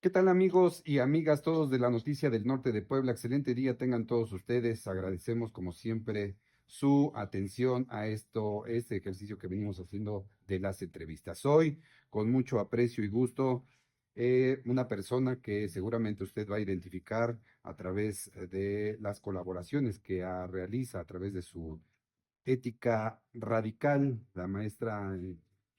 ¿Qué tal amigos y amigas todos de la Noticia del Norte de Puebla? Excelente día tengan todos ustedes. Agradecemos como siempre su atención a este ejercicio que venimos haciendo de las entrevistas. Hoy, con mucho aprecio y gusto, una persona que seguramente usted va a identificar a través de las colaboraciones que realiza a través de su ética radical, la maestra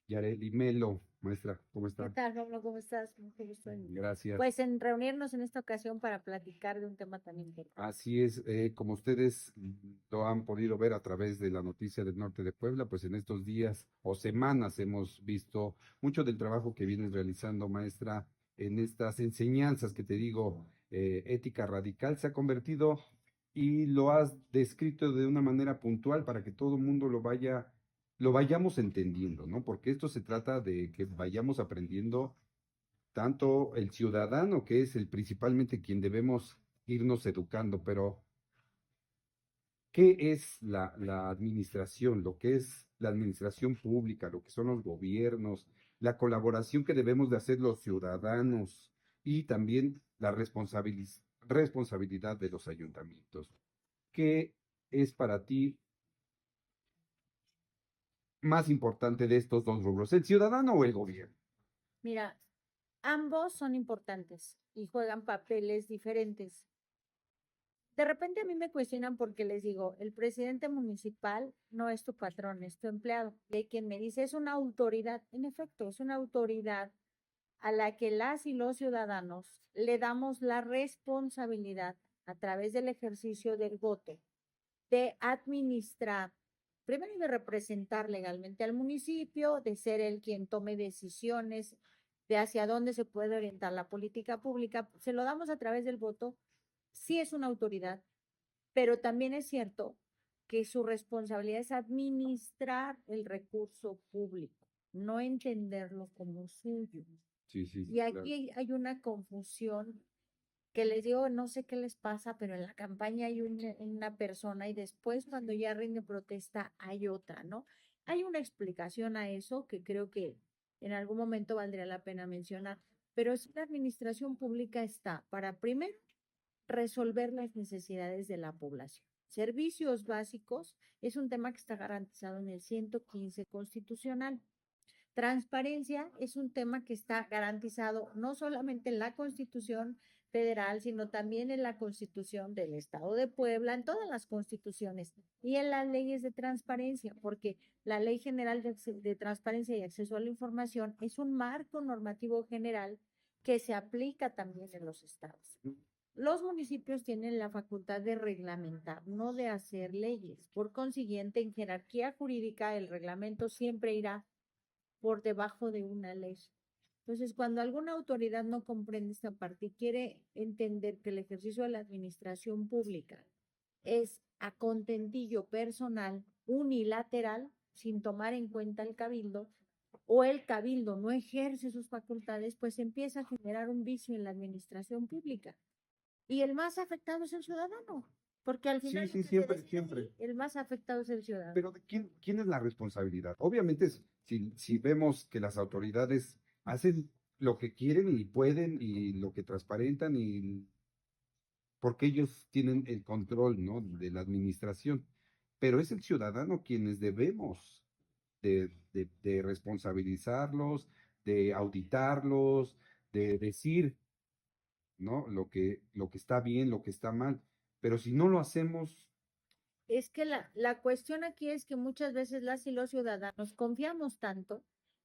Yareli Melo. Maestra, ¿cómo ¿Qué está? tal, Pablo? ¿Cómo estás? Mucho gusto Gracias. pues en reunirnos en esta ocasión para platicar de un tema tan importante. Así es, como ustedes lo han podido ver a través de la noticia del norte de Puebla, pues en estos días o semanas hemos visto mucho del trabajo que vienes realizando, maestra, en estas enseñanzas que te digo, ética radical, se ha convertido y lo has descrito de una manera puntual para que todo el mundo lo vayamos entendiendo, ¿no? Porque esto se trata de que vayamos aprendiendo tanto el ciudadano, que es el principalmente quien debemos irnos educando, pero ¿qué es la administración? Lo que es la administración pública, lo que son los gobiernos, la colaboración que debemos de hacer los ciudadanos y también la responsabilidad de los ayuntamientos. ¿Qué es para ti más importante de estos dos rubros, el ciudadano o el gobierno? Mira, ambos son importantes y juegan papeles diferentes. De repente a mí me cuestionan porque les digo, el presidente municipal no es tu patrón, es tu empleado. Y hay quien me dice, es una autoridad. En efecto, es una autoridad a la que las y los ciudadanos le damos la responsabilidad a través del ejercicio del voto de administrar, primero de representar legalmente al municipio, de ser el quien tome decisiones de hacia dónde se puede orientar la política pública, se lo damos a través del voto, sí es una autoridad, pero también es cierto que su responsabilidad es administrar el recurso público, no entenderlo como suyo. Sí, sí, Y claro. aquí hay una confusión que les digo, no sé qué les pasa, pero en la campaña hay una persona y después cuando ya rinde protesta hay otra, ¿no? Hay una explicación a eso que creo que en algún momento valdría la pena mencionar, pero si la administración pública está para primero resolver las necesidades de la población. Servicios básicos es un tema que está garantizado en el 115 constitucional. Transparencia es un tema que está garantizado no solamente en la Constitución federal, sino también en la Constitución del Estado de Puebla, en todas las constituciones y en las leyes de transparencia, porque la Ley General de Transparencia y Acceso a la Información es un marco normativo general que se aplica también en los estados. Los municipios tienen la facultad de reglamentar, no de hacer leyes. Por consiguiente, en jerarquía jurídica, el reglamento siempre irá por debajo de una ley. Entonces, cuando alguna autoridad no comprende esta parte y quiere entender que el ejercicio de la administración pública es a contentillo personal, unilateral, sin tomar en cuenta el cabildo, o el cabildo no ejerce sus facultades, pues empieza a generar un vicio en la administración pública. Y el más afectado es el ciudadano, porque al Sí, final lo sí, que se siempre, decide siempre. ahí, el más afectado es el ciudadano. Pero ¿quién es la responsabilidad? Obviamente, si vemos que las autoridades hacen lo que quieren y pueden y lo que transparentan y porque ellos tienen el control, ¿no? De la administración. Pero es el ciudadano quienes debemos de responsabilizarlos, de auditarlos, de decir, ¿no? Lo que está bien, lo que está mal. Pero si no lo hacemos, Es que la cuestión aquí es que muchas veces las y los ciudadanos confiamos tanto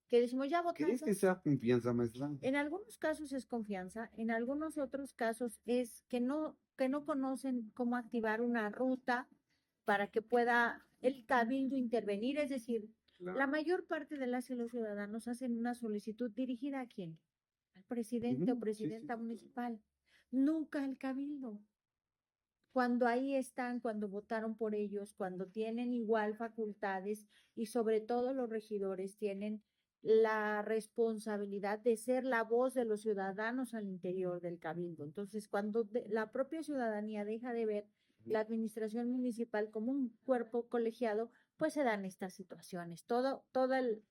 que decimos, ya ¿crees que votamos. sea confianza, maestra? En algunos casos es confianza, en algunos otros casos es que no conocen cómo activar una ruta para que pueda el cabildo intervenir. Es decir, la Claro. mayor parte de las y los ciudadanos hacen una solicitud dirigida a quién? Al presidente o Ujú, sí, sí, presidenta sí. municipal, nunca al cabildo cuando ahí están, cuando votaron por ellos, cuando tienen igual facultades y sobre todo los regidores tienen la responsabilidad de ser la voz de los ciudadanos al interior del cabildo. Entonces, cuando la propia ciudadanía deja de ver la administración municipal como un cuerpo colegiado, pues se dan estas situaciones.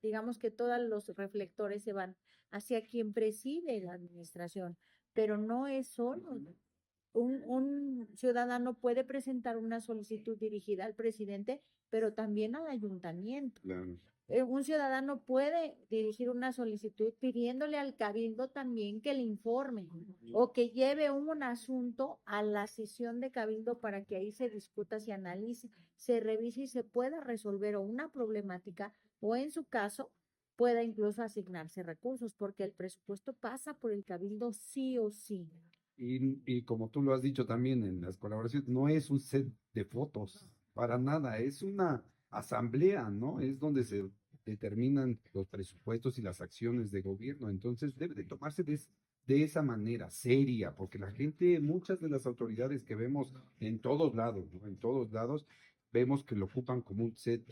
Digamos que todos los reflectores se van hacia quien preside la administración, pero no es solo. Un ciudadano puede presentar una solicitud dirigida al presidente, pero también al ayuntamiento. Claro. Un ciudadano puede dirigir una solicitud pidiéndole al cabildo también que le informe o que lleve un asunto a la sesión de cabildo para que ahí se discuta, se analice, se revise y se pueda resolver o una problemática o en su caso pueda incluso asignarse recursos porque el presupuesto pasa por el cabildo sí o sí. Y como tú lo has dicho también en las colaboraciones, no es un set de fotos, para nada, es una asamblea, ¿no? Es donde se determinan los presupuestos y las acciones de gobierno. Entonces debe de tomarse de esa manera, seria, porque la gente, muchas de las autoridades que vemos en todos lados, ¿no? En todos lados, vemos que lo ocupan como un set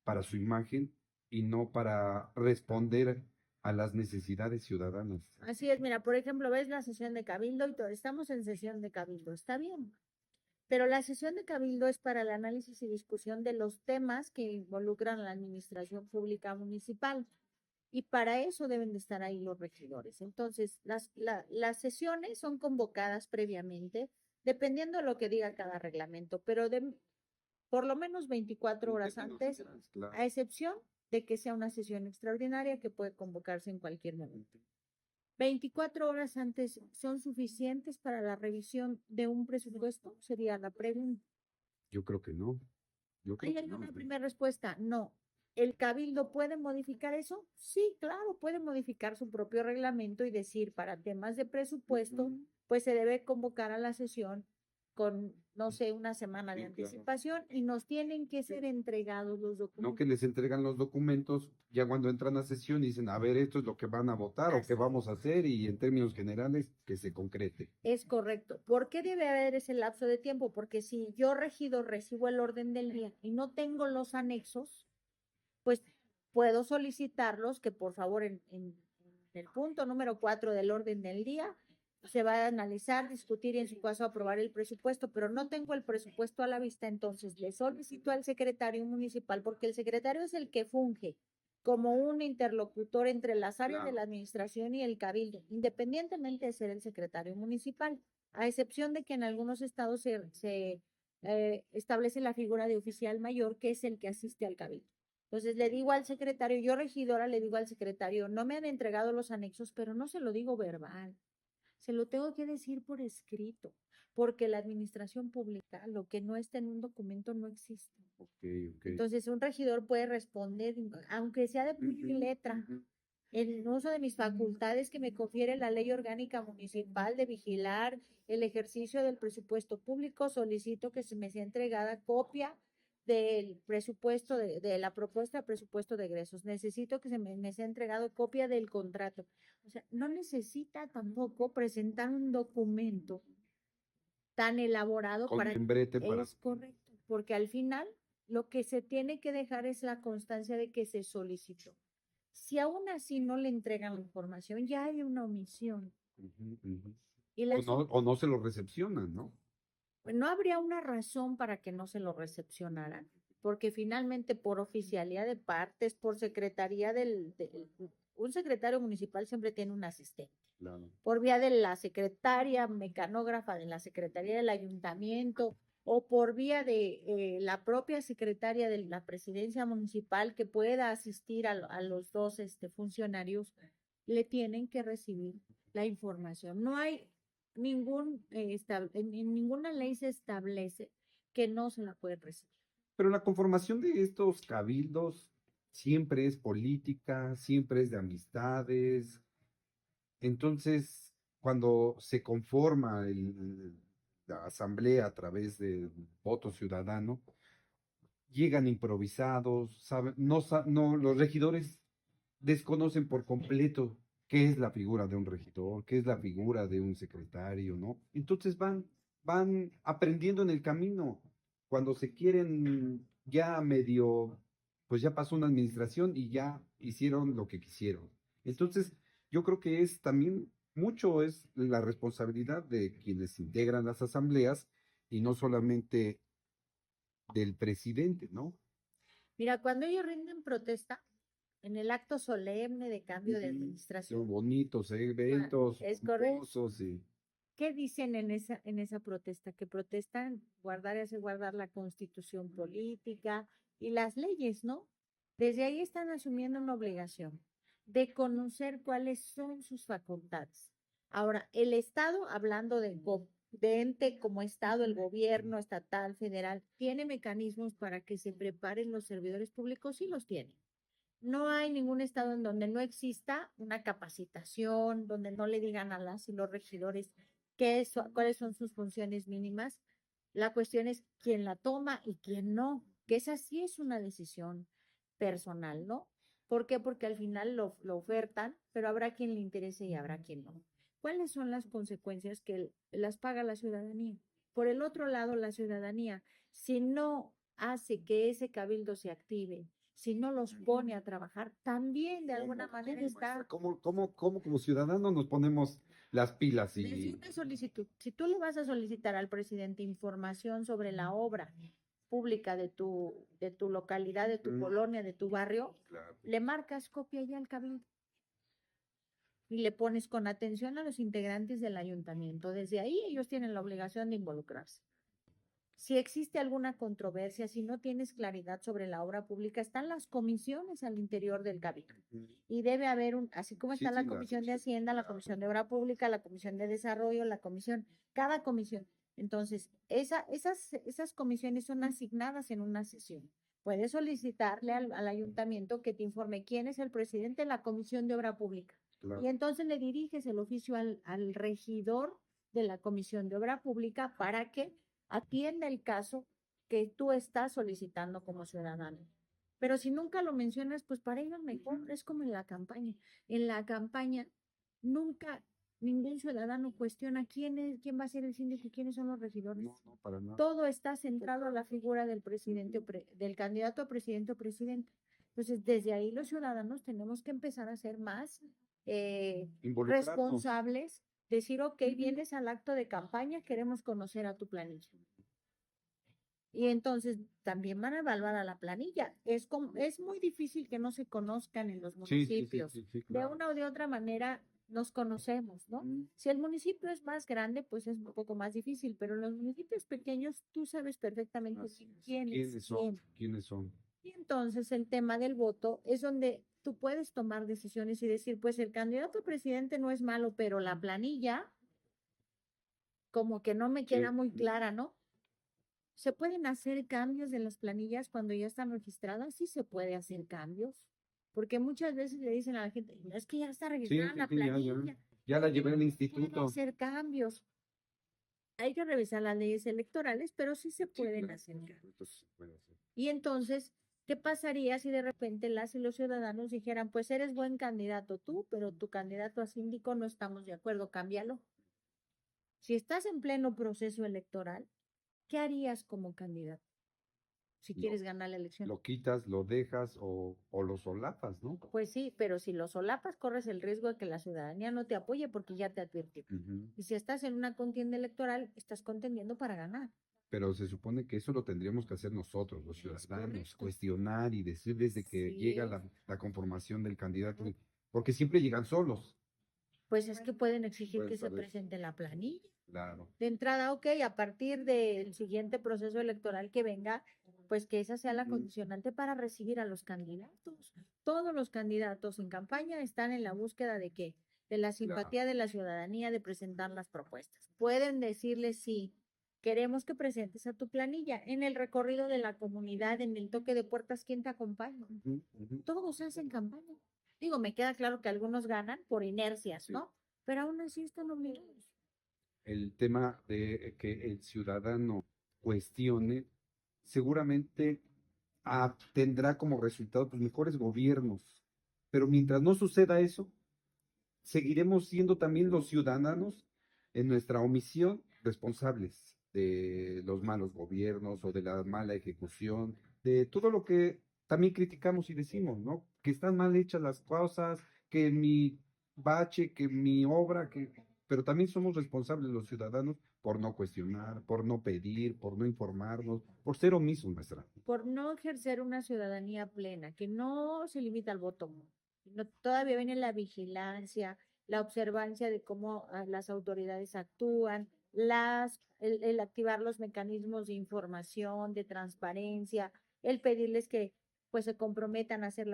para su imagen y no para responder a las necesidades ciudadanas. Así es, mira, por ejemplo, ves la sesión de cabildo y todo, estamos en sesión de cabildo, está bien, pero la sesión de cabildo es para el análisis y discusión de los temas que involucran a la administración pública municipal y para eso deben de estar ahí los regidores. Entonces, las sesiones son convocadas previamente, dependiendo de lo que diga cada reglamento, pero de por lo menos 24 horas antes, Claro. a excepción de que sea una sesión extraordinaria que puede convocarse en cualquier momento. 24 horas antes son suficientes para la revisión de un presupuesto, sería la pregunta. Yo creo que no. Yo creo ¿Hay que no. alguna primera respuesta? No. ¿El cabildo puede modificar eso? Sí, claro, puede modificar su propio reglamento y decir para temas de presupuesto, pues se debe convocar a la sesión con, no sé, una semana de Sí, claro. anticipación y nos tienen que ser entregados los No documentos. que les entregan los documentos ya cuando entran a sesión y dicen, a ver, esto es lo que van a votar o qué vamos a hacer y en términos generales que se concrete. Es correcto. ¿Por qué debe haber ese lapso de tiempo? Porque si yo, regidor, recibo el orden del día y no tengo los anexos, pues puedo solicitarlos que por favor en el punto número 4 del orden del día se va a analizar, discutir y en su caso aprobar el presupuesto, pero no tengo el presupuesto a la vista, entonces le solicito al secretario municipal, porque el secretario es el que funge como un interlocutor entre las áreas de la administración y el cabildo, independientemente de ser el secretario municipal, a excepción de que en algunos estados se establece la figura de oficial mayor, que es el que asiste al cabildo. Entonces le digo al secretario, yo regidora le digo al secretario, no me han entregado los anexos, pero no se lo digo verbal, se lo tengo que decir por escrito, porque la administración pública, lo que no está en un documento no existe. Okay. Entonces un regidor puede responder, aunque sea de puño y letra, en uso de mis facultades que me confiere la ley orgánica municipal de vigilar el ejercicio del presupuesto público, solicito que se me sea entregada copia del presupuesto, de la propuesta de presupuesto de egresos. Necesito que me sea entregado copia del contrato. O sea, no necesita tampoco presentar un documento tan elaborado Con para... membrete para... Es correcto, porque al final lo que se tiene que dejar es la constancia de que se solicitó. Si aún así no le entregan la información, ya hay una omisión. Y O no se lo recepcionan, ¿no? no habría una razón para que no se lo recepcionaran, porque finalmente por oficialía de partes, por secretaría un secretario municipal siempre tiene un asistente. Claro. Por vía de la secretaria mecanógrafa de la Secretaría del Ayuntamiento o por vía de la propia secretaria de la presidencia municipal que pueda asistir a los dos funcionarios, le tienen que recibir la información. No hay en ninguna ley se establece que no se la puede recibir. Pero la conformación de estos cabildos siempre es política, siempre es de amistades. Entonces, cuando se conforma la asamblea a través del voto ciudadano, llegan improvisados, no, los regidores desconocen por completo qué es la figura de un regidor, qué es la figura de un secretario, ¿no? Entonces van aprendiendo en el camino. Cuando se quieren ya medio, pues ya pasó una administración y ya hicieron lo que quisieron. Entonces, yo creo que es también mucho es la responsabilidad de quienes integran las asambleas y no solamente del presidente, ¿no? Mira, cuando ellos rinden protesta, en el acto solemne de cambio de Son administración. bonitos eventos, Es correcto. pomposos y ¿Qué dicen en esa protesta? Que protestan guardar y hacer guardar la constitución política y las leyes, ¿no? Desde ahí están asumiendo una obligación de conocer cuáles son sus facultades. Ahora, el Estado, hablando de ente como Estado, el gobierno estatal, federal, ¿tiene mecanismos para que se preparen los servidores públicos? Sí los tiene. No hay ningún estado en donde no exista una capacitación, donde no le digan a las y los regidores cuáles son sus funciones mínimas. La cuestión es quién la toma y quién no, que esa sí es una decisión personal, ¿no? ¿Por qué? Porque al final lo ofertan, pero habrá quien le interese y habrá quien no. ¿Cuáles son las consecuencias que las paga la ciudadanía? Por el otro lado, la ciudadanía, si no hace que ese cabildo se active, si no los pone a trabajar, también de alguna manera está ¿cómo como ciudadanos nos ponemos las pilas desde y una solicitud. Si tú le vas a solicitar al presidente información sobre la obra pública de tu localidad, de tu colonia, de tu barrio, claro, le marcas copia ya al cabildo y le pones con atención a los integrantes del ayuntamiento. Desde ahí ellos tienen la obligación de involucrarse. Si existe alguna controversia, si no tienes claridad sobre la obra pública, están las comisiones al interior del cabildo. Y debe haber así como sí, está la sí, Comisión de Hacienda, la Comisión de Obra Pública, la Comisión de Desarrollo, cada comisión. Entonces, esas comisiones son asignadas en una sesión. Puedes solicitarle al ayuntamiento que te informe quién es el presidente de la Comisión de Obra Pública. claro. Y entonces le diriges el oficio al regidor de la Comisión de Obra Pública para que atienda el caso que tú estás solicitando como ciudadano. Pero si nunca lo mencionas, pues para ellos mejor, es como en la campaña. En la campaña nunca ningún ciudadano cuestiona quién va a ser el síndico y quiénes son los regidores. No, para nada. Todo está centrado a la figura del presidente, del candidato a presidente o presidenta. Entonces, desde ahí los ciudadanos tenemos que empezar a ser más Involucrarnos. responsables, decir, ok, vienes al acto de campaña, queremos conocer a tu planilla. Y entonces también van a evaluar a la planilla. Es muy difícil que no se conozcan en los municipios. Sí, De claro. una o de otra manera nos conocemos, ¿no? Si el municipio es más grande, pues es un poco más difícil, pero en los municipios pequeños tú sabes perfectamente ¿Quiénes son? ¿Quiénes son? Y entonces el tema del voto es donde tú puedes tomar decisiones y decir, pues el candidato a presidente no es malo, pero la planilla como que no me queda muy clara, ¿no? ¿Se pueden hacer cambios de las planillas cuando ya están registradas? Sí se puede hacer cambios, porque muchas veces le dicen a la gente, es que ya está registrada la planilla. Ya la llevé al Puede instituto. hacer cambios. Hay que revisar las leyes electorales, pero sí se pueden hacer cambios. Entonces, puede hacer. Y entonces, ¿qué pasaría si de repente las y los ciudadanos dijeran, pues eres buen candidato tú, pero tu candidato a síndico no estamos de acuerdo, cámbialo? Si estás en pleno proceso electoral, ¿qué harías como candidato si quieres ganar la elección? Lo quitas, lo dejas o lo solapas, ¿no? Pues sí, pero si lo solapas, corres el riesgo de que la ciudadanía no te apoye porque ya te advirtió. Y si estás en una contienda electoral, estás contendiendo para ganar. Pero se supone que eso lo tendríamos que hacer nosotros, los ciudadanos, cuestionar y decir desde que Sí. llega la conformación del candidato, porque siempre llegan solos. Pues es que pueden exigir Pueden que se saber. presente la planilla. Claro. De entrada, ok, a partir del siguiente proceso electoral que venga, pues que esa sea la condicionante para recibir a los candidatos. Todos los candidatos en campaña están en la búsqueda de qué? De la simpatía de la ciudadanía, de presentar las propuestas. Pueden decirle sí, queremos que presentes a tu planilla en el recorrido de la comunidad, en el toque de puertas, ¿quién te acompaña? Todos hacen campaña. Digo, me queda claro que algunos ganan por inercias, ¿no? Pero aún así están obligados. El tema de que el ciudadano cuestione, seguramente tendrá como resultado pues, mejores gobiernos. Pero mientras no suceda eso, seguiremos siendo también los ciudadanos en nuestra omisión responsables de los malos gobiernos o de la mala ejecución, de todo lo que también criticamos y decimos, ¿no? Que están mal hechas las cosas, que mi bache, que mi obra, que pero también somos responsables los ciudadanos por no cuestionar, por no pedir, por no informarnos, por ser omisos, maestra. Por no ejercer una ciudadanía plena, que no se limita al voto, todavía viene la vigilancia, la observancia de cómo las autoridades actúan, el activar los mecanismos de información, de transparencia, el pedirles que pues se comprometan a hacer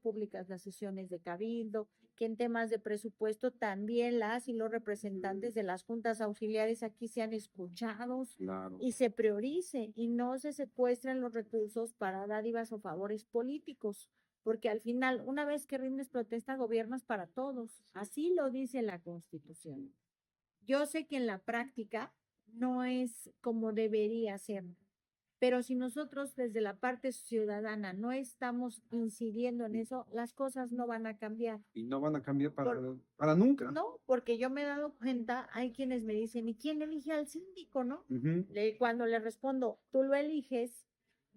públicas las sesiones de cabildo, que en temas de presupuesto también las y los representantes de las juntas auxiliares aquí sean escuchados Claro. y se priorice y no se secuestren los recursos para dádivas o favores políticos, porque al final, una vez que rindes protesta, gobiernas para todos. Así lo dice la Constitución. Yo sé que en la práctica no es como debería ser, pero si nosotros desde la parte ciudadana no estamos incidiendo en eso, las cosas no van a cambiar. Y no van a cambiar para nunca. No, porque yo me he dado cuenta, hay quienes me dicen, ¿y quién elige al síndico, no? Ujú. Cuando le respondo, tú lo eliges,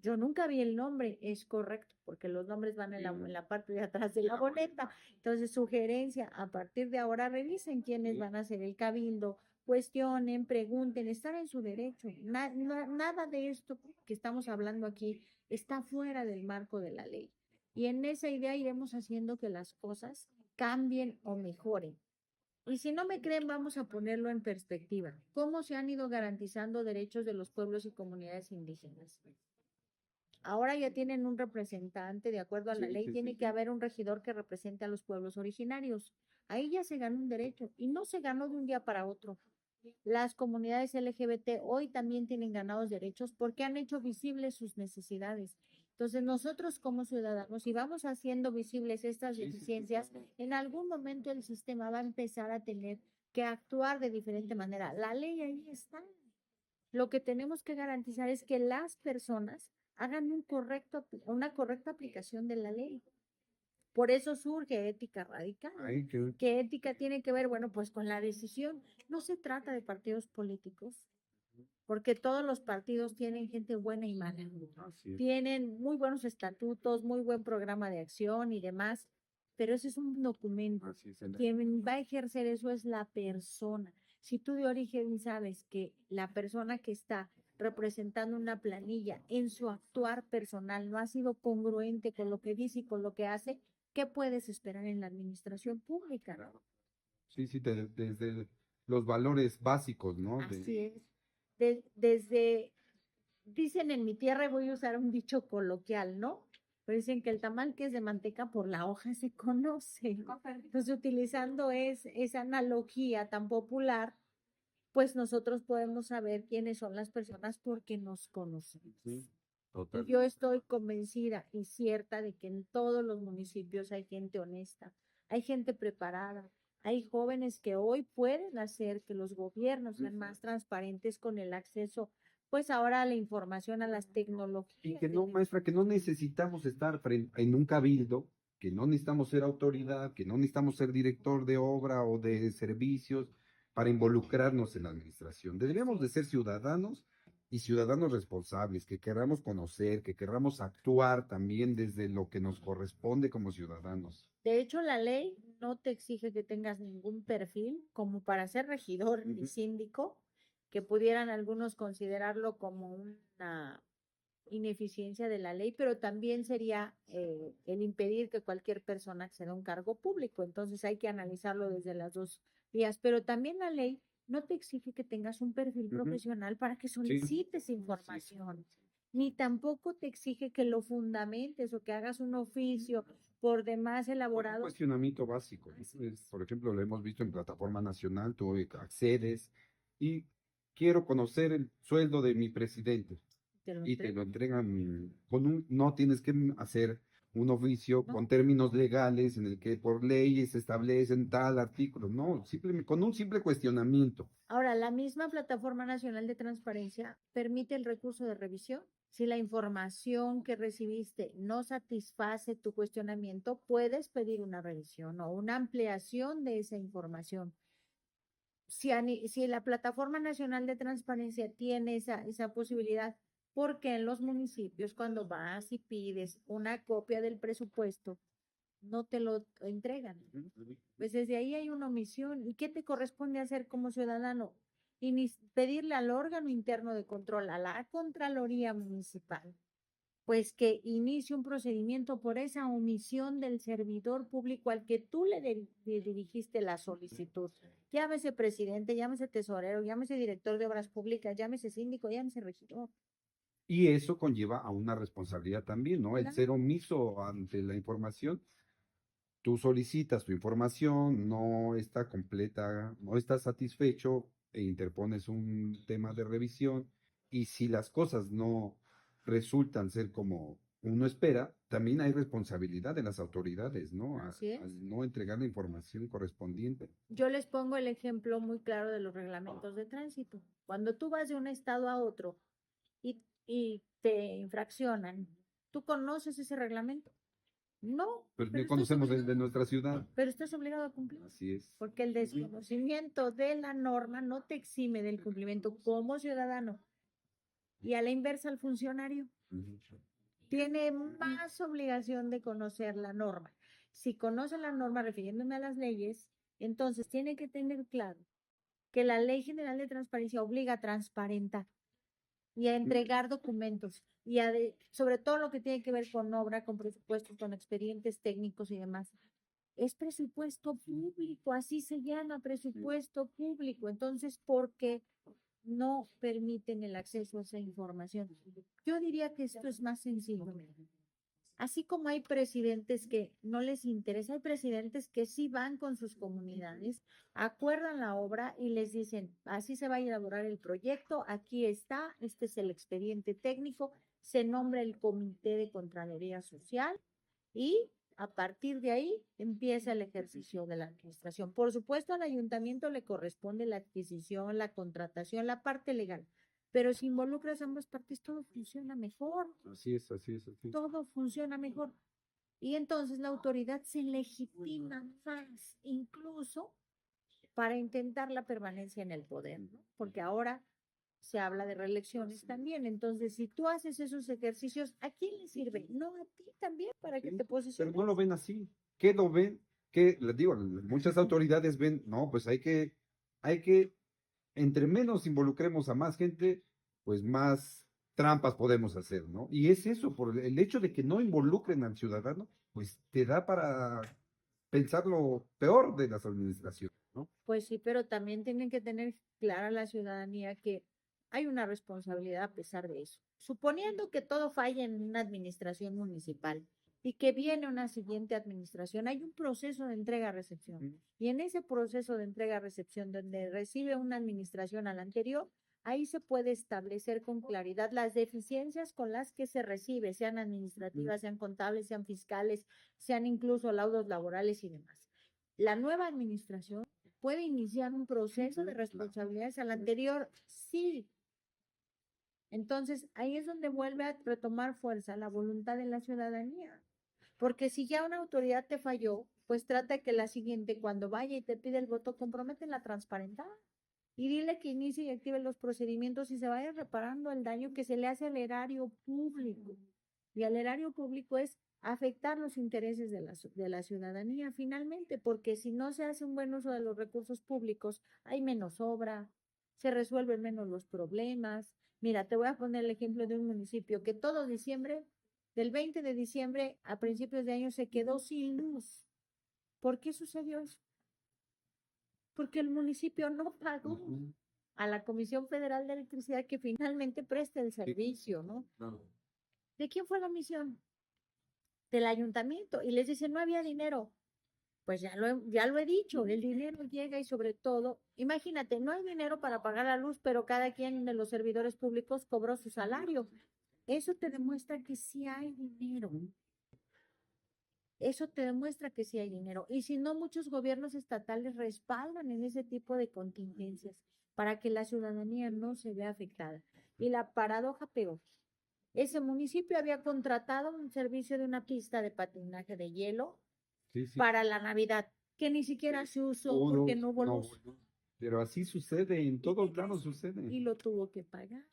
yo nunca vi el nombre, es correcto, porque los nombres van en la parte de atrás de la boleta. Entonces, sugerencia, a partir de ahora revisen quiénes van a hacer el cabildo, cuestionen, pregunten, estar en su derecho. Nada de esto que estamos hablando aquí está fuera del marco de la ley. Y en esa idea iremos haciendo que las cosas cambien o mejoren. Y si no me creen, vamos a ponerlo en perspectiva. ¿Cómo se han ido garantizando derechos de los pueblos y comunidades indígenas? Ahora ya tienen un representante, de acuerdo a la ley, tiene que haber un regidor que represente a los pueblos originarios. Ahí ya se ganó un derecho y no se ganó de un día para otro. Las comunidades LGBT hoy también tienen ganados derechos porque han hecho visibles sus necesidades. Entonces nosotros como ciudadanos, si vamos haciendo visibles estas deficiencias, en algún momento el sistema va a empezar a tener que actuar de diferente manera. La ley ahí está. Lo que tenemos que garantizar es que las personas hagan una correcta aplicación de la ley. Por eso surge ética radical. Ay, ¿Qué ética tiene que ver? Bueno, pues con la decisión. No se trata de partidos políticos, porque todos los partidos tienen gente buena y mala. Tienen muy buenos estatutos, muy buen programa de acción y demás, pero ese es un documento. Quien va a ejercer eso es la persona. Si tú de origen sabes que la persona que está representando una planilla en su actuar personal no ha sido congruente con lo que dice y con lo que hace, ¿qué puedes esperar en la administración pública? Sí, desde los valores básicos, ¿no? Así es. Dicen en mi tierra, y voy a usar un dicho coloquial, ¿no? Pero dicen que el tamal que es de manteca por la hoja se conoce. Entonces, utilizando esa analogía tan popular, pues nosotros podemos saber quiénes son las personas porque nos conocemos. Sí, y yo estoy convencida y cierta de que en todos los municipios hay gente honesta, hay gente preparada, hay jóvenes que hoy pueden hacer que los gobiernos sean más transparentes con el acceso, pues ahora a la información, a las tecnologías. Y que no, maestra, que no necesitamos estar en un cabildo, que no necesitamos ser autoridad, que no necesitamos ser director de obra o de servicios para involucrarnos en la administración. Deberíamos de ser ciudadanos y ciudadanos responsables, que queramos conocer, que queramos actuar también desde lo que nos corresponde como ciudadanos. De hecho, la ley no te exige que tengas ningún perfil como para ser regidor y síndico, que pudieran algunos considerarlo como una ineficiencia de la ley, pero también sería el impedir que cualquier persona acceda a un cargo público. Entonces hay que analizarlo desde las dos vías, pero también la ley no te exige que tengas un perfil profesional para que solicites información, ni tampoco te exige que lo fundamentes o que hagas un oficio por demás elaborado. Un cuestionamiento básico. Por ejemplo, lo hemos visto en Plataforma Nacional, tú accedes y quiero conocer el sueldo de mi presidente. Y te lo entregan no tienes que hacer un oficio con términos legales en el que por leyes se establecen tal artículo, no, con un simple cuestionamiento. Ahora, la misma Plataforma Nacional de Transparencia permite el recurso de revisión. Si la información que recibiste no satisface tu cuestionamiento, puedes pedir una revisión o una ampliación de esa información. Si la Plataforma Nacional de Transparencia tiene esa posibilidad, porque en los municipios cuando vas y pides una copia del presupuesto, no te lo entregan. Pues desde ahí hay una omisión. ¿Y qué te corresponde hacer como ciudadano? Pedirle al órgano interno de control, a la Contraloría Municipal, pues que inicie un procedimiento por esa omisión del servidor público al que tú le dirigiste la solicitud. Llámese presidente, llámese tesorero, llámese director de obras públicas, llámese síndico, llámese regidor. Y eso conlleva a una responsabilidad también, ¿no? El ser omiso ante la información. Tú solicitas tu información, no está completa, no estás satisfecho e interpones un tema de revisión. Y si las cosas no resultan ser como uno espera, también hay responsabilidad de las autoridades, ¿no? Así es. Al no entregar la información correspondiente. Yo les pongo el ejemplo muy claro de los reglamentos de tránsito. Cuando tú vas de un estado a otro y te infraccionan, ¿tú conoces ese reglamento? No, Pero pero no conocemos de nuestra ciudad. pero estás obligado a cumplir. Así es. Porque el desconocimiento de la norma no te exime del cumplimiento como ciudadano. Y a la inversa, el funcionario tiene más obligación de conocer la norma. Si conoce la norma refiriéndome a las leyes, entonces tiene que tener claro que la Ley General de Transparencia obliga a transparentar y a entregar documentos y sobre todo lo que tiene que ver con obra, con presupuestos, con expedientes técnicos y demás. Es presupuesto público, así se llama, presupuesto público. Entonces, ¿por qué no permiten el acceso a esa información? Yo diría que esto es más sencillo. Así como hay presidentes que no les interesa, hay presidentes que sí van con sus comunidades, acuerdan la obra y les dicen, así se va a elaborar el proyecto, aquí está, este es el expediente técnico, se nombra el Comité de Contraloría Social y a partir de ahí empieza el ejercicio de la administración. Por supuesto, al ayuntamiento le corresponde la adquisición, la contratación, la parte legal, pero si involucras ambas partes, todo funciona mejor. Así es, así es. Así es. Todo funciona mejor. Y entonces la autoridad se legitima más, incluso para intentar la permanencia en el poder, ¿no? Porque ahora se habla de reelecciones también. Entonces, si tú haces esos ejercicios, ¿a quién le sirve? No, a ti también, para que te posiciones. Pero no lo ven así. ¿Qué lo ven? Que les digo, muchas autoridades ven, no, pues hay que, entre menos involucremos a más gente, pues más trampas podemos hacer, ¿no? Y es eso, por el hecho de que no involucren al ciudadano, pues te da para pensar lo peor de las administraciones, ¿no? Pues sí, pero también tienen que tener clara la ciudadanía que hay una responsabilidad a pesar de eso. Suponiendo que todo falla en una administración municipal y que viene una siguiente administración, hay un proceso de entrega-recepción. Y en ese proceso de entrega-recepción, donde recibe una administración a la anterior, ahí se puede establecer con claridad las deficiencias con las que se recibe, sean administrativas, sean contables, sean fiscales, sean incluso laudos laborales y demás. La nueva administración puede iniciar un proceso de responsabilidades a la anterior, sí. Entonces, ahí es donde vuelve a retomar fuerza la voluntad de la ciudadanía. Porque si ya una autoridad te falló, pues trata que la siguiente, cuando vaya y te pide el voto, comprométela a transparentar. Y dile que inicie y active los procedimientos y se vaya reparando el daño que se le hace al erario público. Y al erario público es afectar los intereses de la ciudadanía finalmente, porque si no se hace un buen uso de los recursos públicos, hay menos obra, se resuelven menos los problemas. Mira, te voy a poner el ejemplo de un municipio que todo diciembre, del 20 de diciembre a principios de año, se quedó sin luz. ¿Por qué sucedió eso? Porque el municipio no pagó a la Comisión Federal de Electricidad que finalmente presta el servicio, ¿no? ¿De quién fue la omisión? Del ayuntamiento. Y les dicen, no había dinero. Pues ya lo he dicho, el dinero llega y sobre todo, imagínate, no hay dinero para pagar la luz, pero cada quien de los servidores públicos cobró su salario. Eso te demuestra que sí hay dinero. Eso te demuestra que sí hay dinero. Y si no, muchos gobiernos estatales respaldan en ese tipo de contingencias para que la ciudadanía no se vea afectada. Y la paradoja peor, ese municipio había contratado un servicio de una pista de patinaje de hielo para la Navidad, que ni siquiera se usó porque no hubo luz. Pero así sucede, en todos lados sucede. Y lo tuvo que pagar,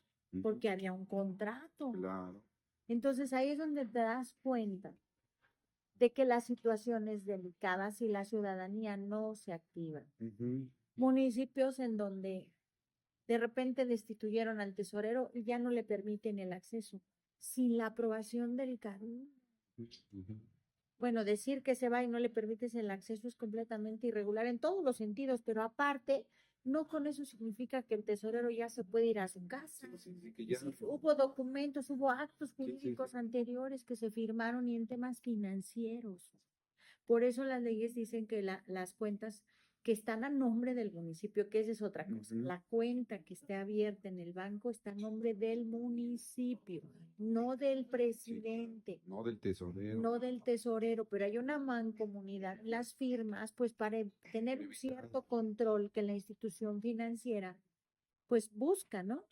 porque había un contrato. Claro. Entonces ahí es donde te das cuenta de que la situación es delicada si la ciudadanía no se activa. Ujú. Municipios en donde de repente destituyeron al tesorero y ya no le permiten el acceso, sin la aprobación del cabildo. Ujú. Bueno, decir que se va y no le permites el acceso es completamente irregular en todos los sentidos, pero aparte, no con eso significa que el tesorero ya se puede ir a su casa. Sí, que ya. Sí, hubo documentos, hubo actos Sí, sí, jurídicos sí. anteriores que se firmaron y en temas financieros. Por eso las leyes dicen que las cuentas que están a nombre del municipio, que esa es otra cosa, Ujú. la cuenta que esté abierta en el banco está a nombre del municipio, no del presidente, No del tesorero. no del tesorero, pero hay una mancomunidad, las firmas, pues para tener un cierto control que la institución financiera, pues busca, ¿no?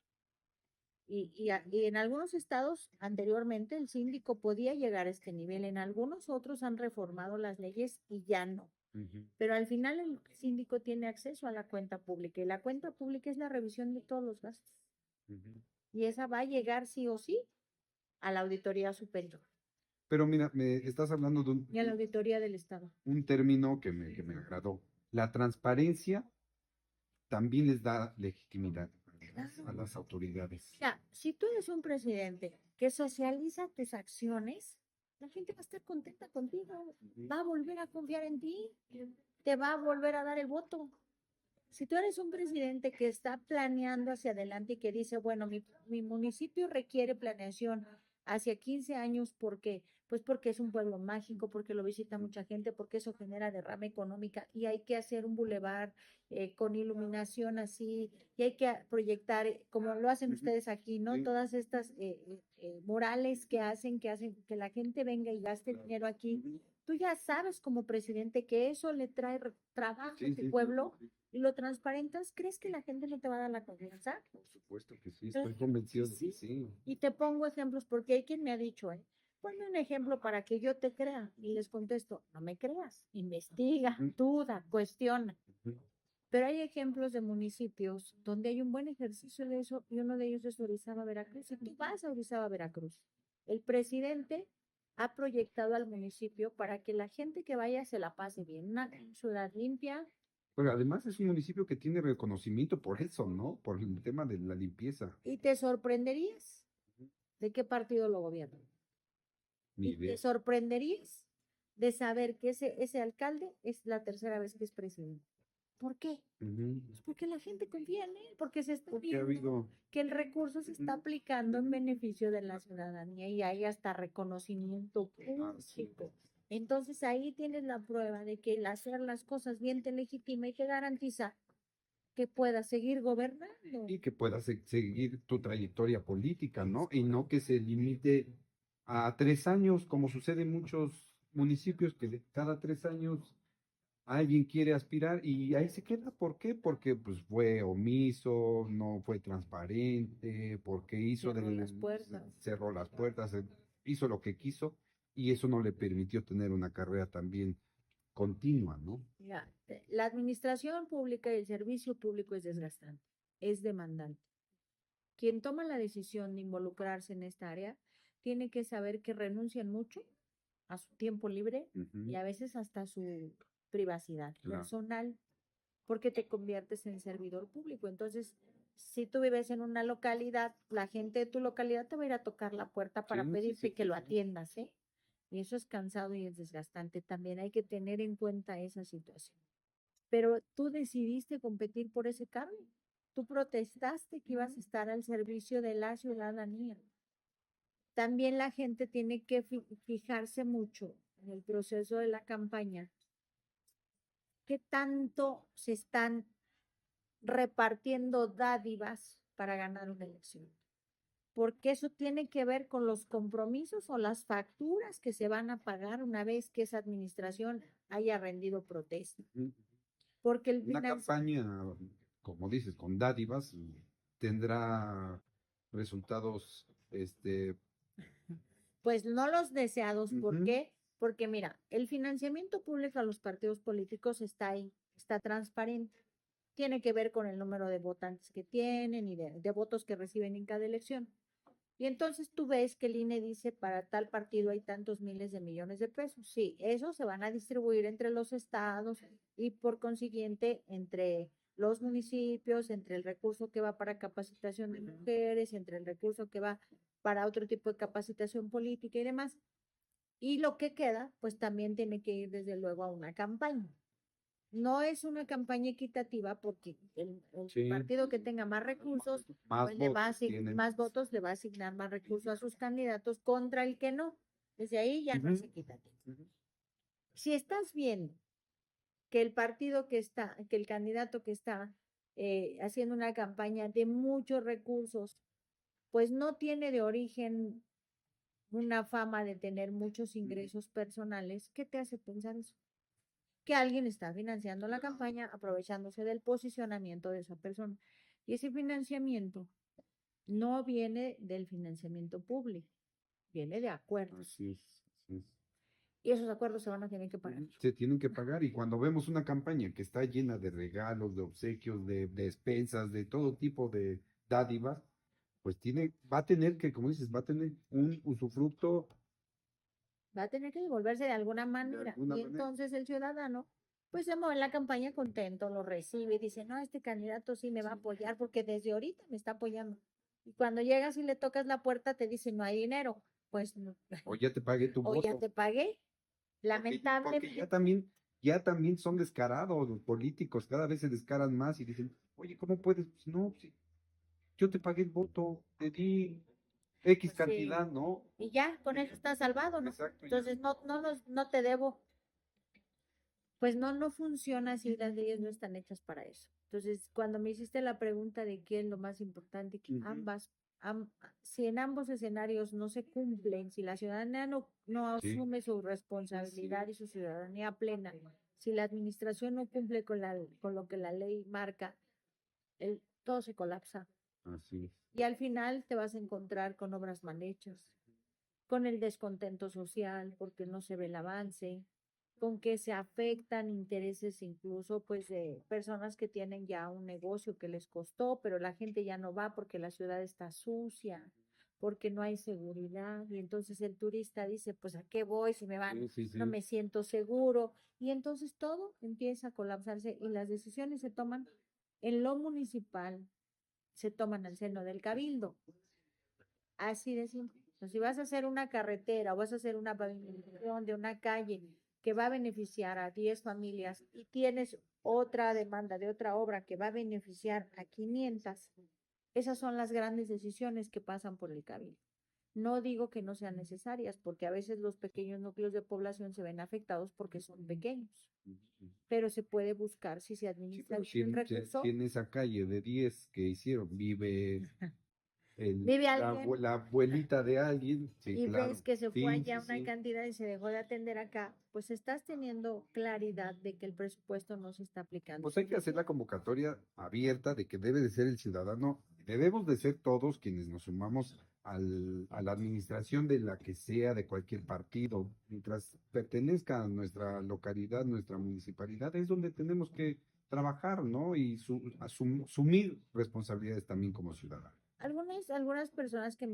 Y en algunos estados anteriormente el síndico podía llegar a este nivel, en algunos otros han reformado las leyes y ya no. Ujú. Pero al final el síndico tiene acceso a la cuenta pública y la cuenta pública es la revisión de todos los gastos. Ujú. Y esa va a llegar sí o sí a la auditoría superior Pero mira, me estás hablando de y a la auditoría del Estado. un término que me agradó. La transparencia también les da legitimidad a las autoridades. Mira, si tú eres un presidente que socializa tus acciones, la gente va a estar contenta contigo, va a volver a confiar en ti, te va a volver a dar el voto. Si tú eres un presidente que está planeando hacia adelante y que dice, bueno, mi municipio requiere planeación hacia 15 años, ¿por qué? Pues porque es un pueblo mágico, porque lo visita mucha gente, porque eso genera derrama económica y hay que hacer un bulevar con iluminación así y hay que proyectar, como lo hacen Ujú. ustedes aquí, ¿no? Sí. Todas estas murales que hacen que la gente venga y gaste dinero aquí. Ujú. Tú ya sabes como presidente que eso le trae trabajo Sí, a tu sí, pueblo sí. y lo transparentas, ¿crees que la gente no te va a dar la confianza? Por supuesto que sí, estoy convencido de que sí. Y te pongo ejemplos porque hay quien me ha dicho, ponme un ejemplo para que yo te crea. Y les contesto, no me creas, investiga, Ujú. duda, cuestiona. Ujú. Pero hay ejemplos de municipios donde hay un buen ejercicio de eso y uno de ellos es Orizaba, Veracruz. Si tú vas a Orizaba, Veracruz, el presidente ha proyectado al municipio para que la gente que vaya se la pase bien. Una ciudad limpia, Pero además es un municipio que tiene reconocimiento por eso, ¿no? Por el tema de la limpieza. y te sorprenderías de qué partido lo gobierna. Ni Y te idea. sorprenderías de saber que ese alcalde es la tercera vez que es presidente. ¿Por qué? Ujú. Pues porque la gente confía en él, porque se está Porque ha viendo habido. que el recurso se está aplicando en beneficio de la ciudadanía y hay hasta reconocimiento público. Entonces ahí tienes la prueba de que el hacer las cosas bien te legitima y te garantiza que puedas seguir gobernando. Y que puedas seguir tu trayectoria política, ¿no? Y no que se limite a 3 años, como sucede en muchos municipios, que cada 3 años alguien quiere aspirar y ahí se queda. ¿Por qué? Porque pues fue omiso, no fue transparente, porque Cerró las puertas. cerró las puertas, hizo lo que quiso y eso no le permitió tener una carrera también continua, ¿no? Mira, la administración pública y el servicio público es desgastante, es demandante. Quien toma la decisión de involucrarse en esta área tiene que saber que renuncian mucho a su tiempo libre y Ujú. a veces hasta su privacidad Claro. personal, porque te conviertes en servidor público. Entonces, si tú vives en una localidad, la gente de tu localidad te va a ir a tocar la puerta para Sí, sí, pedirte sí, que lo sí. atiendas, ¿eh? Y eso es cansado y es desgastante. También hay que tener en cuenta esa situación. Pero tú decidiste competir por ese cargo. Tú protestaste que ibas a estar al servicio de la ciudadanía. También la gente tiene que fijarse mucho en el proceso de la campaña, qué tanto se están repartiendo dádivas para ganar una elección. Porque eso tiene que ver con los compromisos o las facturas que se van a pagar una vez que esa administración haya rendido protesta. Ujú. Porque Una campaña, como dices, con dádivas, tendrá resultados, pues no los deseados. ¿Por ujú. qué? Porque mira, el financiamiento público a los partidos políticos está ahí, está transparente. Tiene que ver con el número de votantes que tienen y de votos que reciben en cada elección. Y entonces tú ves que el INE dice para tal partido hay tantos miles de millones de pesos. Sí, esos se van a distribuir entre los estados y por consiguiente entre los municipios, entre el recurso que va para capacitación de mujeres, entre el recurso que va para otro tipo de capacitación política y demás. Y lo que queda, pues también tiene que ir desde luego a una campaña. No es una campaña equitativa porque el Sí, partido que tenga más recursos, más pues le va a votos tienen. más votos, le va a asignar más recursos a sus candidatos contra el que no. Desde ahí ya no es Ujú, equitativo. ujú. Si estás viendo que el partido que está, que el candidato que está haciendo una campaña de muchos recursos, pues no tiene de origen una fama de tener muchos ingresos personales, ¿qué te hace pensar eso? Que alguien está financiando la campaña aprovechándose del posicionamiento de esa persona. Y ese financiamiento no viene del financiamiento público, viene de acuerdos. Así es, así es. Y esos acuerdos se van a tener que pagar. Se tienen que pagar y cuando vemos una campaña que está llena de regalos, de obsequios, de despensas, de todo tipo de dádivas, pues va a tener que, como dices, va a tener un usufructo Va a tener que devolverse de alguna de manera. alguna Y manera. entonces el ciudadano, pues se mueve en la campaña contento, lo recibe y dice, no, este candidato sí me va a apoyar porque desde ahorita me está apoyando. Y cuando llegas y le tocas la puerta, te dice, no hay dinero. Pues, no, O ya te pagué tu o ya voto. te pagué. Porque ya también son descarados los políticos, cada vez se descaran más y dicen, oye, ¿cómo puedes? Pues no, si yo te pagué el voto, te di X Sí, cantidad, ¿no? y ya, con eso está salvado, ¿no? Exacto, ya. Entonces, no te debo. Pues no funciona así, las leyes no están hechas para eso. Entonces, cuando me hiciste la pregunta de qué es lo más importante, que Ujú. si en ambos escenarios no se cumplen, si la ciudadanía no Sí, asume su responsabilidad y su ciudadanía plena, si la administración no cumple con lo que la ley marca, todo se colapsa. así es. Y al final te vas a encontrar con obras mal hechas, con el descontento social porque no se ve el avance, con que se afectan intereses incluso pues de personas que tienen ya un negocio que les costó, pero la gente ya no va porque la ciudad está sucia, porque no hay seguridad y entonces el turista dice, pues ¿a qué voy si me van? Sí, sí, No sí. me siento seguro y entonces todo empieza a colapsarse y las decisiones se toman en lo municipal, se toman al seno del cabildo. Así de simple. Entonces, si vas a hacer una carretera o vas a hacer una pavimentación de una calle que va a beneficiar a 10 familias y tienes otra demanda de otra obra que va a beneficiar a 500, esas son las grandes decisiones que pasan por el cabildo. No digo que no sean necesarias, porque a veces los pequeños núcleos de población se ven afectados porque son pequeños, pero se puede buscar si se Sí, administra pero bien el si recurso. en esa calle de 10 que hicieron vive Vive alguien la abuelita de alguien, sí, y ves claro. que se fue Sí, sí, allá una sí. cantidad y se dejó de atender acá, pues estás teniendo claridad de que el presupuesto no se está aplicando Pues hay que hacer la convocatoria abierta de que debe de ser el ciudadano, debemos de ser todos quienes nos sumamos a la administración de la que sea, de cualquier partido, mientras pertenezca a nuestra localidad, nuestra municipalidad, es donde tenemos que trabajar, ¿no? Y asumir responsabilidades también como ciudadanos. Algunas personas que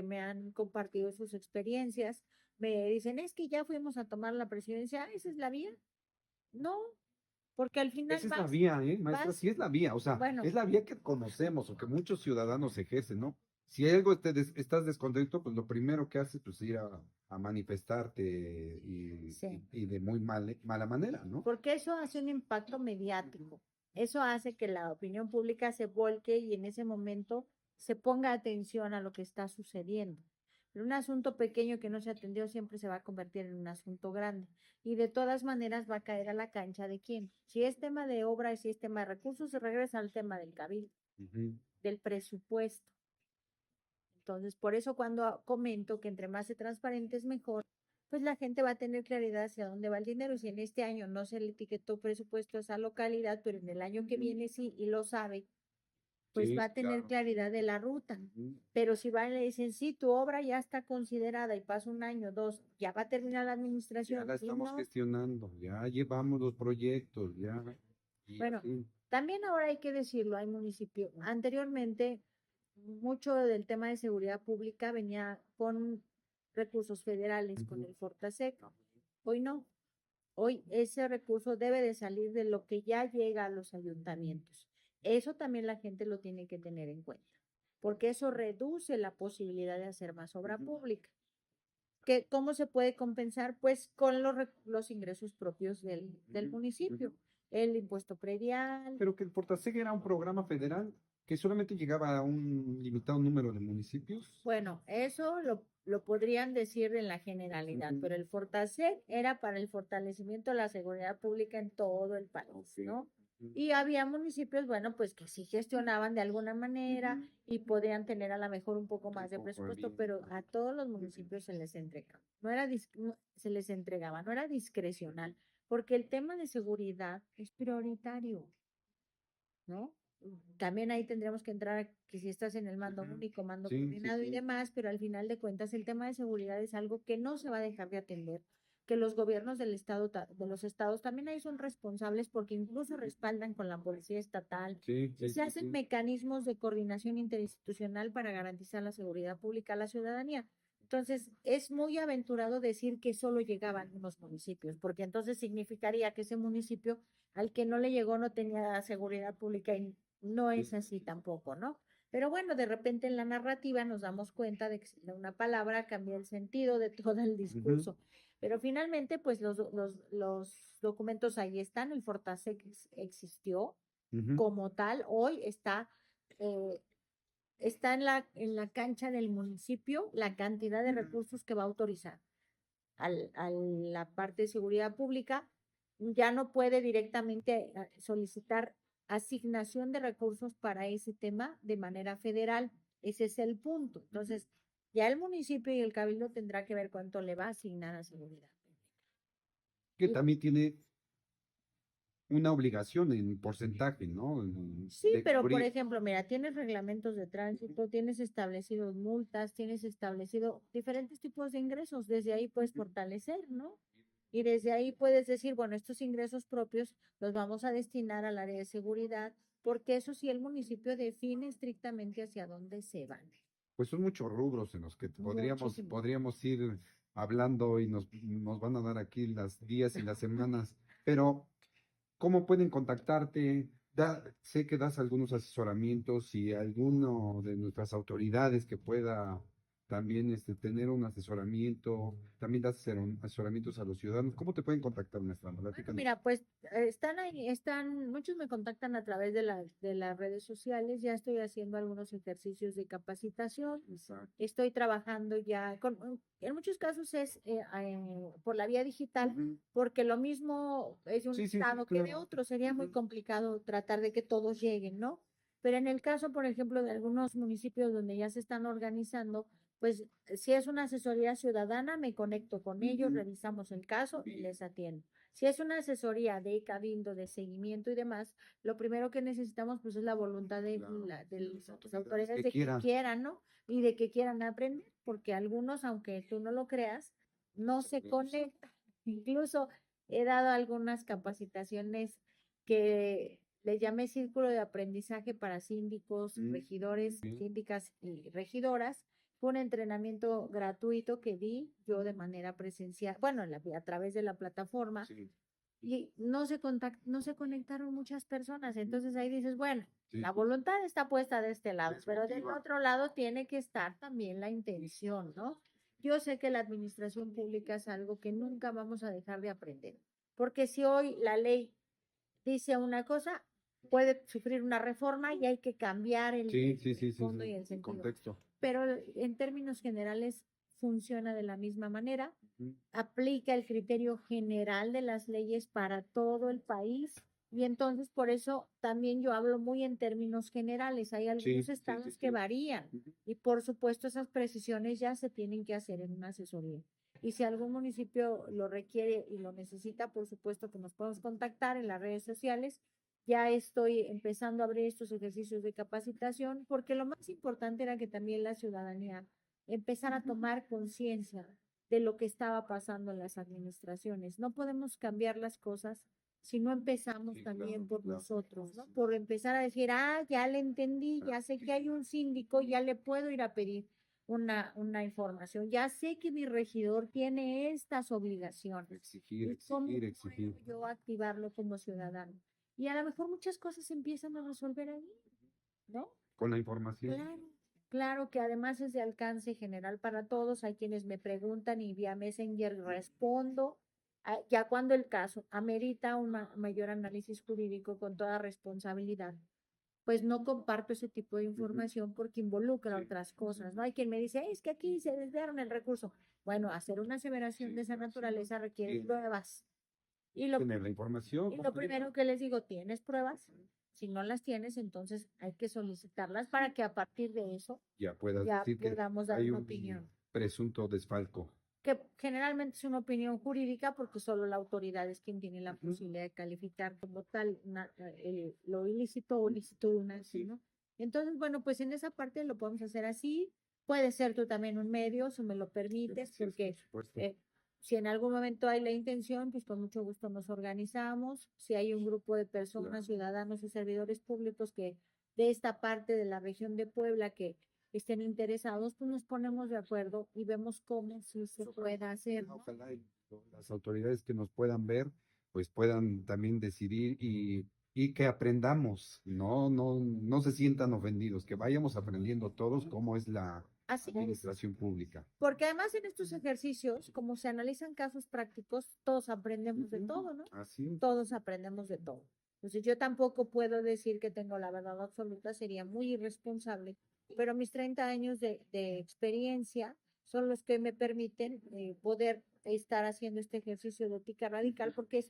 me han compartido sus experiencias me dicen, es que ya fuimos a tomar la presidencia, esa es la vía. No, porque al final Esa es la vía, maestra, vas, sí es la vía, o sea, bueno, es la vía que conocemos o que muchos ciudadanos ejercen, ¿no? Si hay algo estás descontento, pues lo primero que haces, pues ir a manifestarte sí. y de muy mala manera, ¿no? Porque eso hace un impacto mediático. Eso hace que la opinión pública se volque y en ese momento se ponga atención a lo que está sucediendo. Pero un asunto pequeño que no se atendió siempre se va a convertir en un asunto grande. Y de todas maneras va a caer a la cancha de quién. Si es tema de obra y si es tema de recursos, se regresa al tema del cabildo, Ujú. del presupuesto. Entonces, por eso cuando comento que entre más se transparente es mejor, pues la gente va a tener claridad hacia dónde va el dinero. Si en este año no se le etiquetó presupuesto a esa localidad, pero en el año que viene sí y lo sabe, pues va Sí, a tener claro. claridad de la ruta. Ujú. Pero si van y le dicen, sí, tu obra ya está considerada y pasa un año, dos, ya va a terminar la Ya administración la y estamos no, gestionando, ya llevamos los proyectos, ya, y bueno, así. también ahora hay que decirlo, hay municipios. Anteriormente mucho del tema de seguridad pública venía con recursos federales, con el Fortasec. Hoy no. Hoy ese recurso debe de salir de lo que ya llega a los ayuntamientos. Eso también la gente lo tiene que tener en cuenta, porque eso reduce la posibilidad de hacer más obra pública. ¿Cómo se puede compensar? Pues con los ingresos propios del municipio, el impuesto predial. Pero que el Fortaseg era un programa federal que solamente llegaba a un limitado número de municipios. Bueno, eso lo podrían decir en la generalidad, pero el Fortasec era para el fortalecimiento de la seguridad pública en todo el país, ¿no? Y había municipios, bueno, pues que sí gestionaban de alguna manera y podían tener a lo mejor un poco más de presupuesto, pero a todos los municipios se les entregaba. Se les entregaba, no era discrecional, porque el tema de seguridad es prioritario, ¿no? También ahí tendríamos que entrar a que si estás en el mando único, mando coordinado y demás, pero al final de cuentas el tema de seguridad es algo que no se va a dejar de atender, que los gobiernos del estado, de los estados también ahí son responsables porque incluso respaldan con la policía estatal y se hacen mecanismos de coordinación interinstitucional para garantizar la seguridad pública a la ciudadanía. Entonces, es muy aventurado decir que solo llegaban unos municipios, porque entonces significaría que ese municipio al que no le llegó no tenía seguridad pública y no es así tampoco, ¿no? Pero bueno, de repente en la narrativa nos damos cuenta de que una palabra cambia el sentido de todo el discurso. Pero finalmente, pues los documentos ahí están, el Fortasec existió como tal, hoy está en la cancha del municipio la cantidad de recursos que va a autorizar a la parte de seguridad pública. Ya no puede directamente solicitar asignación de recursos para ese tema de manera federal. Ese es el punto. Entonces, ya el municipio y el cabildo tendrá que ver cuánto le va a asignar a seguridad pública. Que también tiene una obligación en porcentaje, ¿no? Sí, pero por ejemplo, mira, tienes reglamentos de tránsito, tienes establecidos multas, tienes establecido diferentes tipos de ingresos, desde ahí puedes fortalecer, ¿no? Y desde ahí puedes decir, bueno, estos ingresos propios los vamos a destinar al área de seguridad, porque eso sí el municipio define estrictamente hacia dónde se van. Pues son muchos rubros en los que Muchísimo. podríamos ir hablando y nos van a dar aquí las días y las semanas, pero ¿cómo pueden contactarte? Sé que das algunos asesoramientos y alguno de nuestras autoridades que pueda también tener un asesoramiento, también das asesoramientos a los ciudadanos. ¿Cómo te pueden contactar, maestra? Mira, pues están ahí, muchos me contactan a través de las redes sociales, ya estoy haciendo algunos ejercicios de capacitación, estoy trabajando ya en muchos casos es por la vía digital, porque lo mismo es de un estado que de otro, sería muy complicado tratar de que todos lleguen, ¿no? Pero en el caso, por ejemplo, de algunos municipios donde ya se están organizando, pues si es una asesoría ciudadana, me conecto con ellos, revisamos el caso y les atiendo. Si es una asesoría de cabildo, de seguimiento y demás, lo primero que necesitamos pues es la voluntad de las autoridades de que quieran, ¿no? Y de que quieran aprender, porque algunos, aunque tú no lo creas, no se conectan. Incluso he dado algunas capacitaciones que les llamé círculo de aprendizaje para síndicos, regidores, síndicas y regidoras. Fue un entrenamiento gratuito que di yo de manera presencial, bueno, a través de la plataforma, y no se conectaron muchas personas. Entonces ahí dices, bueno, la voluntad está puesta de este lado, pero del otro lado tiene que estar también la intención, ¿no? Yo sé que la administración pública es algo que nunca vamos a dejar de aprender, porque si hoy la ley dice una cosa, puede sufrir una reforma y hay que cambiar el fondo y el sentido. Contexto. Pero en términos generales funciona de la misma manera, aplica el criterio general de las leyes para todo el país y entonces por eso también yo hablo muy en términos generales. Hay algunos estados que varían y por supuesto esas precisiones ya se tienen que hacer en una asesoría. Y si algún municipio lo requiere y lo necesita, por supuesto que nos podemos contactar en las redes sociales. Ya estoy empezando a abrir estos ejercicios de capacitación porque lo más importante era que también la ciudadanía empezara a tomar conciencia de lo que estaba pasando en las administraciones. No podemos cambiar las cosas si no empezamos Sí, también claro, por claro. nosotros, ¿no? Por empezar a decir, ya le entendí, ya sé que hay un síndico, ya le puedo ir a pedir una información, ya sé que mi regidor tiene estas obligaciones. Exigir, ¿Y cómo exigir, exigir. puedo yo activarlo como ciudadano? Y a lo mejor muchas cosas se empiezan a resolver ahí, ¿no? Con la información. Claro, claro que además es de alcance general para todos. Hay quienes me preguntan y vía Messenger respondo. Ya cuando el caso amerita un mayor análisis jurídico con toda responsabilidad, pues no comparto ese tipo de información porque involucra Sí. otras cosas, ¿no? Hay quien me dice, es que aquí se desviaron el recurso. Bueno, hacer una aseveración Sí, de esa claro, sí, naturaleza requiere sí. pruebas. Y lo Tener la información y lo completa. primero que les digo, ¿tienes pruebas? Si no las tienes, entonces hay que solicitarlas para que a partir de eso Ya puedas ya decir que podamos dar hay una un opinión. presunto desfalco. Que generalmente es una opinión jurídica porque solo la autoridad es quien tiene la Ujú. posibilidad de calificar como tal lo ilícito o lícito de una acción, Sí, ¿no? Entonces, bueno, pues en esa parte lo podemos hacer así. Puede ser tú también un medio, si me lo permites, sí, porque por supuesto. si en algún momento hay la intención, pues con mucho gusto nos organizamos. Si hay un grupo de personas, Claro. ciudadanos y servidores públicos que de esta parte de la región de Puebla que estén interesados, pues nos ponemos de acuerdo y vemos cómo sí se puede hacer, ¿no? Ojalá y las autoridades que nos puedan ver, pues puedan también decidir y que aprendamos, no se sientan ofendidos, que vayamos aprendiendo todos cómo es la Así es, administración pública. porque además en estos ejercicios, como se analizan casos prácticos, todos aprendemos de Ujú. todo, ¿no? Así es. Todos aprendemos de todo. Entonces yo tampoco puedo decir que tengo la verdad absoluta, sería muy irresponsable, pero mis 30 años de experiencia son los que me permiten poder estar haciendo este ejercicio de ética radical porque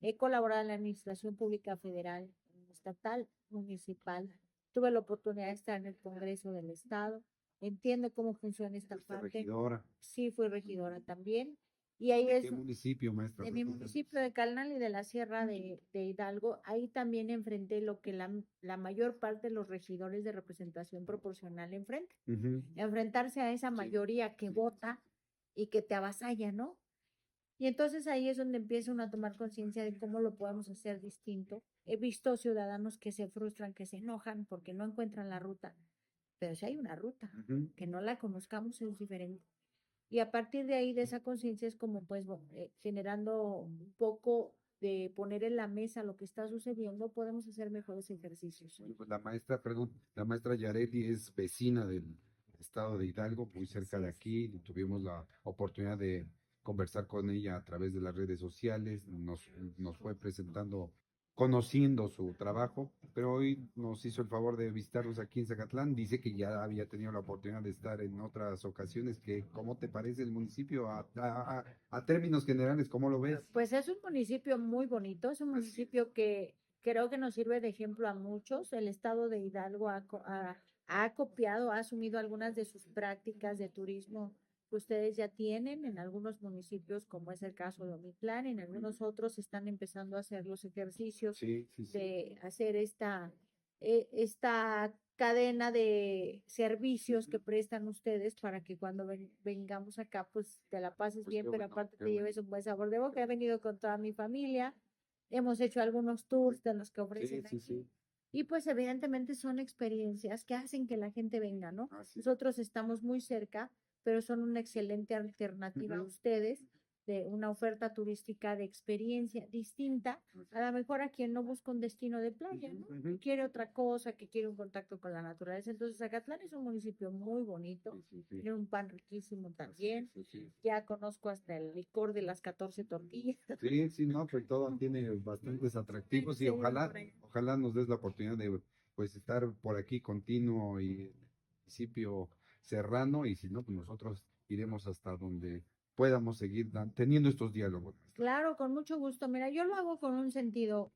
he colaborado en la administración pública federal, estatal, municipal. Tuve la oportunidad de estar en el Congreso del Estado. Entiendo cómo funciona esta Fuiste parte. regidora. Sí, fui regidora también. Y ahí ¿De es qué municipio, maestra? en mi municipio de Calnal y de la Sierra de Hidalgo, ahí también enfrenté lo que la mayor parte de los regidores de representación proporcional enfrentan. Ujú. Enfrentarse a esa Sí, mayoría que sí. vota y que te avasalla, ¿no? Y entonces ahí es donde empieza uno a tomar conciencia de cómo lo podemos hacer distinto. He visto ciudadanos que se frustran, que se enojan porque no encuentran la ruta, pero si hay una ruta, Ujú. que no la conozcamos es diferente. Y a partir de ahí, de esa conciencia, es como pues generando un poco de poner en la mesa lo que está sucediendo, podemos hacer mejores ejercicios. Bueno, pues la maestra Yareli es vecina del estado de Hidalgo, muy cerca Así de es. aquí. Tuvimos la oportunidad de conversar con ella a través de las redes sociales, nos fue presentando, conociendo su trabajo, pero hoy nos hizo el favor de visitarnos aquí en Zacatlán. Dice que ya había tenido la oportunidad de estar en otras ocasiones. ¿Cómo te parece el municipio a términos generales? ¿Cómo lo ves? Pues es un municipio muy bonito, es un municipio que creo que nos sirve de ejemplo a muchos. El estado de Hidalgo ha copiado, ha asumido algunas de sus prácticas de turismo que ustedes ya tienen en algunos municipios, como es el caso de Omitlán, en algunos otros están empezando a hacer los ejercicios Sí, sí, sí. de hacer esta cadena de servicios que prestan ustedes para que cuando vengamos acá, pues te la pases Pues bien, qué pero bueno, aparte qué te bueno. lleves un buen sabor de boca. He venido con toda mi familia, hemos hecho algunos tours de los que Sí, ofrecen sí, aquí. sí. Y pues evidentemente son experiencias que hacen que la gente venga, ¿no? Así. Nosotros estamos muy cerca, pero son una excelente alternativa a Ujú. ustedes de una oferta turística de experiencia distinta, a lo mejor a quien no busca un destino de playa, ¿no? Ujú, Que ujú. quiere otra cosa, que quiere un contacto con la naturaleza. Entonces, Zacatlán es un municipio muy bonito, Sí, sí, sí. tiene un pan riquísimo Así también. es, así es. Ya conozco hasta el licor de las 14 tortillas. Sí, sí, no, pues todo tiene bastantes atractivos y Sí, por ahí. ojalá nos des la oportunidad de pues estar por aquí continuo y el municipio serrano y si no, pues nosotros iremos hasta donde podamos seguir teniendo estos diálogos. Claro, con mucho gusto. Mira, yo lo hago con un sentido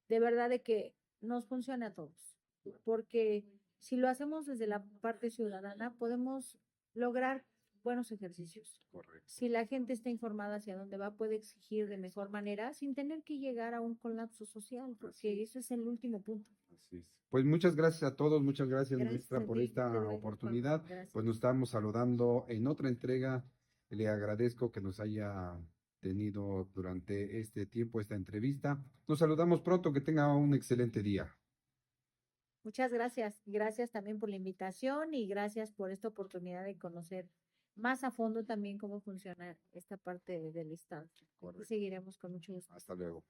de verdad de que nos funciona a todos, porque si lo hacemos desde la parte ciudadana, podemos lograr buenos ejercicios. Correcto. Si la gente está informada hacia dónde va, puede exigir de mejor manera sin tener que llegar a un colapso social, porque eso es el último punto. Así es. Pues muchas gracias a todos, muchas gracias, Gracias maestra a por ti, esta te doy la oportunidad. información. Gracias. Pues nos estamos saludando en otra entrega. Le agradezco que nos haya tenido durante este tiempo, esta entrevista. Nos saludamos pronto, que tenga un excelente día. Muchas gracias. Gracias también por la invitación y gracias por esta oportunidad de conocer más a fondo también cómo funciona esta parte del Estado. Correcto. Seguiremos con mucho gusto. Hasta luego.